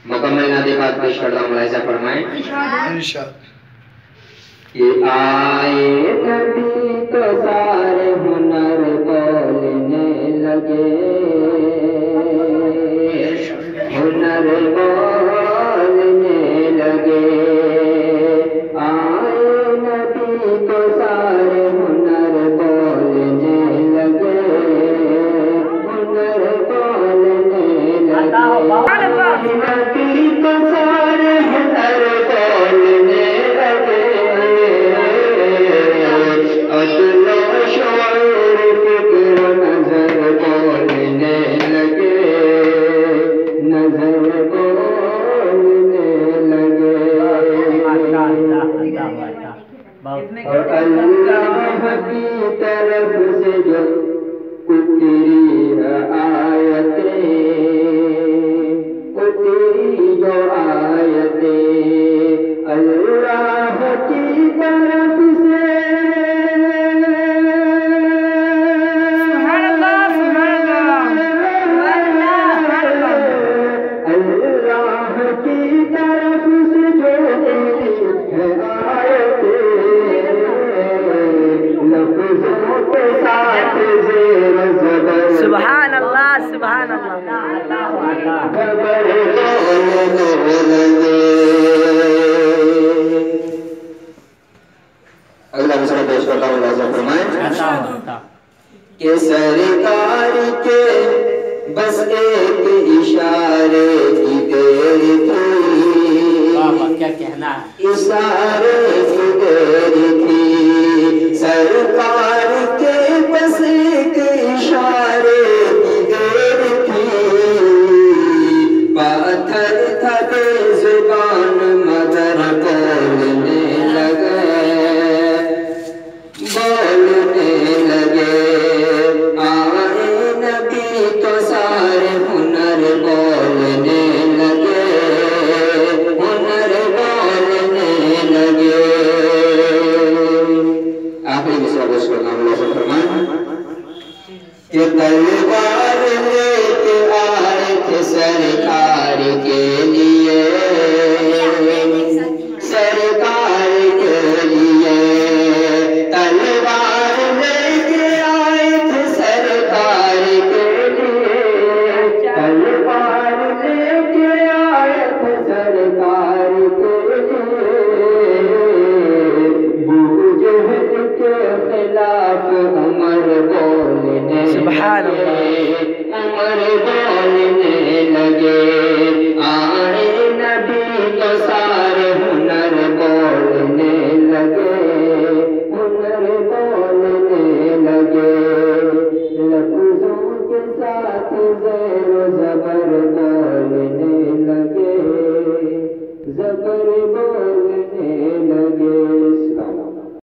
مکمل نعت پاک پیش کرتا ہوں، ملاحظہ فرمائیں انشاءاللہ۔ کہ آئے نبی تو سارے ہنر بولنے لگے، ہنر بولنے لگے، آئے نبی تو سارے ہنر بولنے لگے، ہنر بولنے لگے، نبی تو سارے ہنر بولنے لگے، عدل و شعور فکر و نظر بولنے لگے، نظر بولنے لگے، اور اللہ کی طرف سے جو اتری آیتیں، اتری جو آیتیں اللہ کی طرف سے، اللہ کی طرف سے جو ہے آیتیں، لفظوں کے ساتھ زیر زبر، سبحان اللہ سبحان اللہ۔ زبر بولنے لگے۔ اگلا مسئلہ پیش کرتا ہوں، لازم فرمائیں کہ سرکار کے بس ایک اشارے کی دیر تھی، کیا کہنا ہے؟ اشارے کی دیر تھی، سرکار کے بس ایک اشارے کی دیر تھی، پاتھر تھا بے زبان مگر بولنے لگے، بولنے لگے، آئے نبی تو سارے ہنر بولنے لگے، ہنر بولنے لگے۔ آخری مصرع پیش کرنا ہوں، لازم فرمائیں کہ تلوار لے کے آئے تھے سرکار کے لیے، سرکار کے لیے، تلوار لے کے آئے تھے سرکار کے لیے، تلوار لے کے آئے تھے سرکار کے لیے، ابو جہل کے خلاف عمر بولنے سبحان لگے، عمر بولنے لگے، آئے نبی تو سارے ہنر بولنے لگے، ہنر بولنے لگے، لفظوں کے ساتھ زیر و زبر